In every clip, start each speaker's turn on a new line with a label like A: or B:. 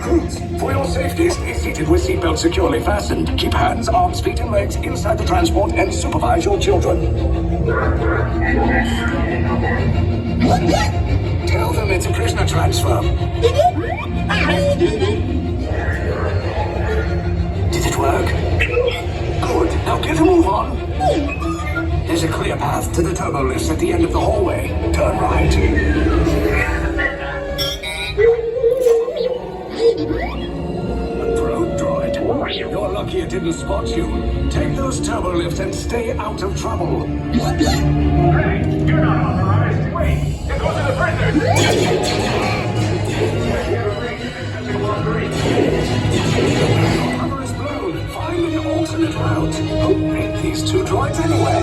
A: Recruits, for your safety, stay seated with seatbelts securely fastened. Keep hands, arms, feet, and legs inside the transport and supervise your children. Tell them it's a prisoner transfer. Did it work? Good. Now get a move on. There's a clear path to the turbo lifts at the end of the hallway. Turn right. You're lucky it didn't spot you. Take those turbo lifts and stay out of trouble.
B: Hey, you're not authorized. Wait, it goes to the prisoners.
A: Cover is blown. Find an alternate route. Who made these two droids anyway?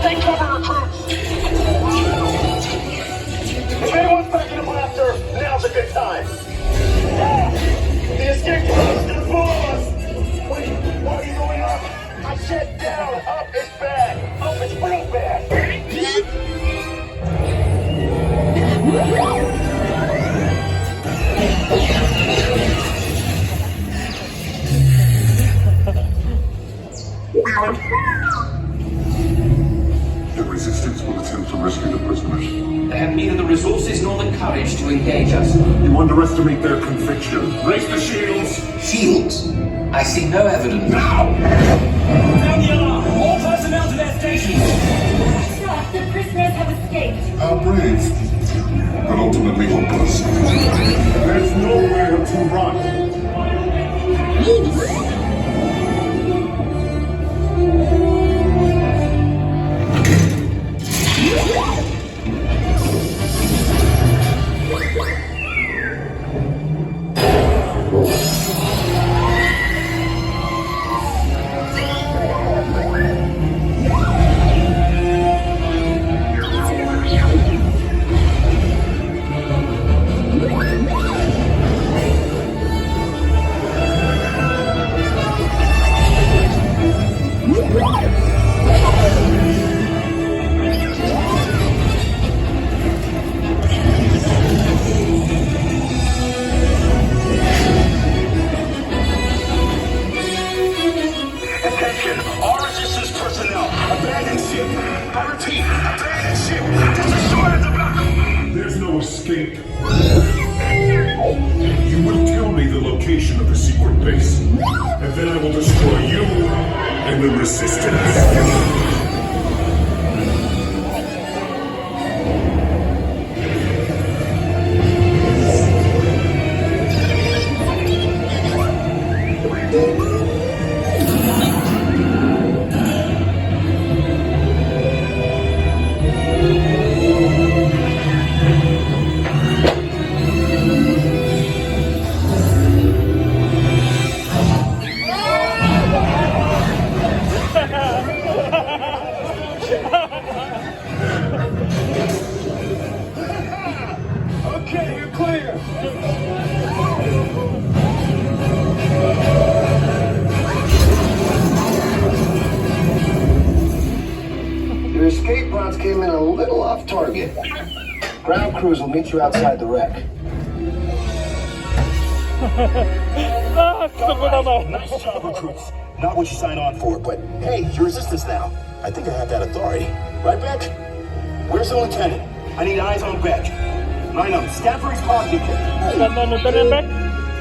B: Take cover, recruits! If anyone's packing a blaster, now's a good time. The escape route is full of us! Wait, what are you going up? I said down, up is bad. Up is real bad.
C: The resistance will attempt to rescue the prisoners.
D: They have neither the resources nor the courage to engage us.
C: You underestimate their conviction. Raise the shields!
D: Shields? I see no evidence.
C: Now!
D: Sound the alarm! All personnel to their stations!
E: Sir, the prisoners have escaped.
C: How brave, but ultimately hopeless. There's nowhere to run.
B: Attention, all resistance personnel. Abandon ship. I repeat, abandon ship. There's a sword at the back.
C: There's no escape. You will tell me the location of the secret base, and then I will destroy you and the resistance.
B: Okay, you're clear.
F: Your escape routes came in a little off target. Ground crews will meet you outside the wreck.
B: Nice job, recruits. Not what you signed on for, but hey, you're resistance now. I think I have that authority. Right, Beck? Where's the lieutenant? I need eyes on Beck. Line up. Scan for his pod beacon.
E: Escape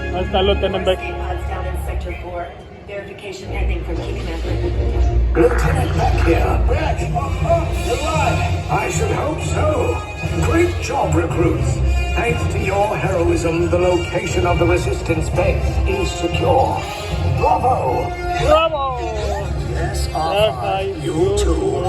E: pods down in Sector 4. Verification pending from Keeping Effort.
A: Lieutenant back here.
B: Beck! You're alive!
A: I should hope so. Great job, recruits. Thanks to your heroism, the location of the resistance base is secure. Bravo!
G: Bravo!
A: Yes, you too.